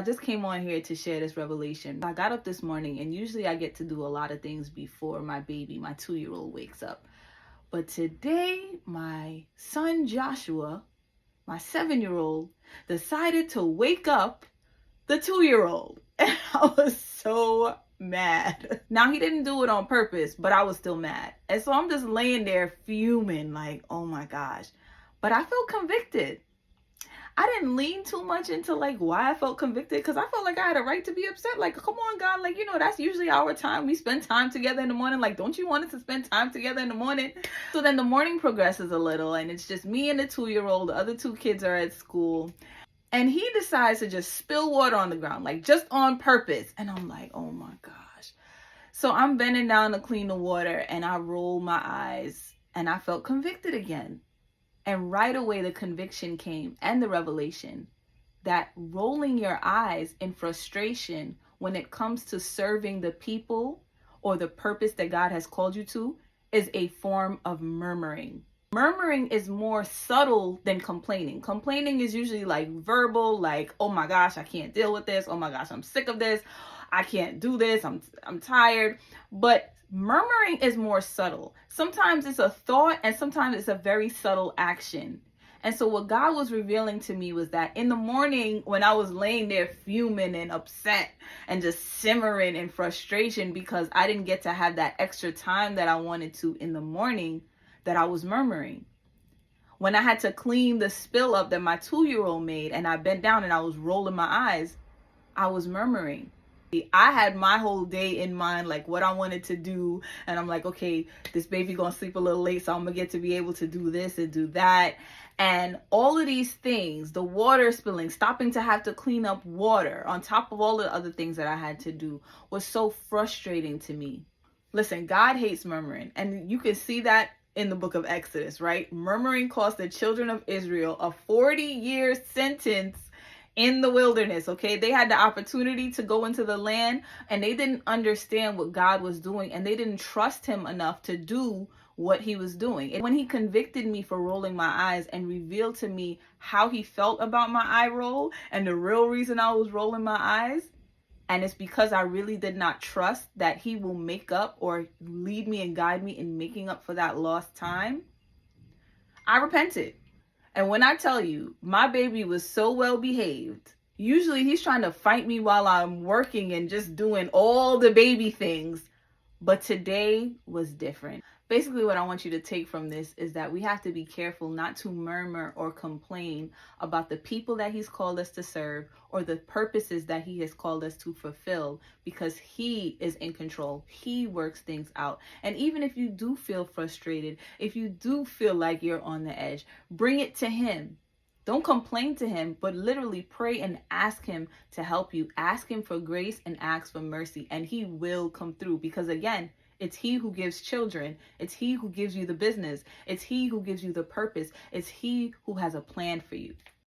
I just came on here to share this revelation. I got up this morning, and usually I get to do a lot of things before my baby, my 2-year-old, wakes up. But today, my son Joshua, my 7-year-old, decided to wake up the 2-year-old. And I was so mad. Now, he didn't do it on purpose, but I was still mad. And so I'm just laying there fuming, like, oh my gosh. But I felt convicted. I didn't lean too much into like why I felt convicted, because I felt like I had a right to be upset. Like, come on, God, like, that's usually our time. We spend time together in the morning. Like, don't you want us to spend time together in the morning? So then the morning progresses a little, and it's just me and the 2-year-old. The other 2 kids are at school. And he decides to just spill water on the ground, like just on purpose. And I'm like, oh my gosh. So I'm bending down to clean the water, and I roll my eyes, and I felt convicted again. And right away, the conviction came and the revelation that rolling your eyes in frustration when it comes to serving the people or the purpose that God has called you to is a form of murmuring. Murmuring is more subtle than complaining. Complaining is usually like verbal, like, oh my gosh, I can't deal with this. Oh my gosh, I'm sick of this. I can't do this. I'm tired. But murmuring is more subtle. Sometimes it's a thought, and sometimes it's a very subtle action. And so what God was revealing to me was that in the morning, when I was laying there fuming and upset and just simmering in frustration because I didn't get to have that extra time that I wanted to in the morning, that I was murmuring. When I had to clean the spill up that my 2-year-old made, and I bent down and I was rolling my eyes, I was murmuring. I had my whole day in mind, like what I wanted to do. And I'm like, okay, this baby gonna sleep a little late, so I'm gonna get to be able to do this and do that. And all of these things, the water spilling, stopping to have to clean up water on top of all the other things that I had to do, was so frustrating to me. Listen, God hates murmuring. And you can see that in the book of Exodus, right? Murmuring cost the children of Israel a 40-year sentence in the wilderness, okay? They had the opportunity to go into the land, and they didn't understand what God was doing, and they didn't trust him enough to do what he was doing. And when he convicted me for rolling my eyes and revealed to me how he felt about my eye roll and the real reason I was rolling my eyes, and it's because I really did not trust that he will make up or lead me and guide me in making up for that lost time, I repented. And when I tell you, my baby was so well behaved. Usually he's trying to fight me while I'm working and just doing all the baby things. But today was different. Basically, what I want you to take from this is that we have to be careful not to murmur or complain about the people that he's called us to serve or the purposes that he has called us to fulfill, because he is in control. He works things out. And even if you do feel frustrated, if you do feel like you're on the edge, bring it to him. Don't complain to him, but literally pray and ask him to help you. Ask him for grace and ask for mercy, and he will come through, because again, it's he who gives children. It's he who gives you the business. It's he who gives you the purpose. It's he who has a plan for you.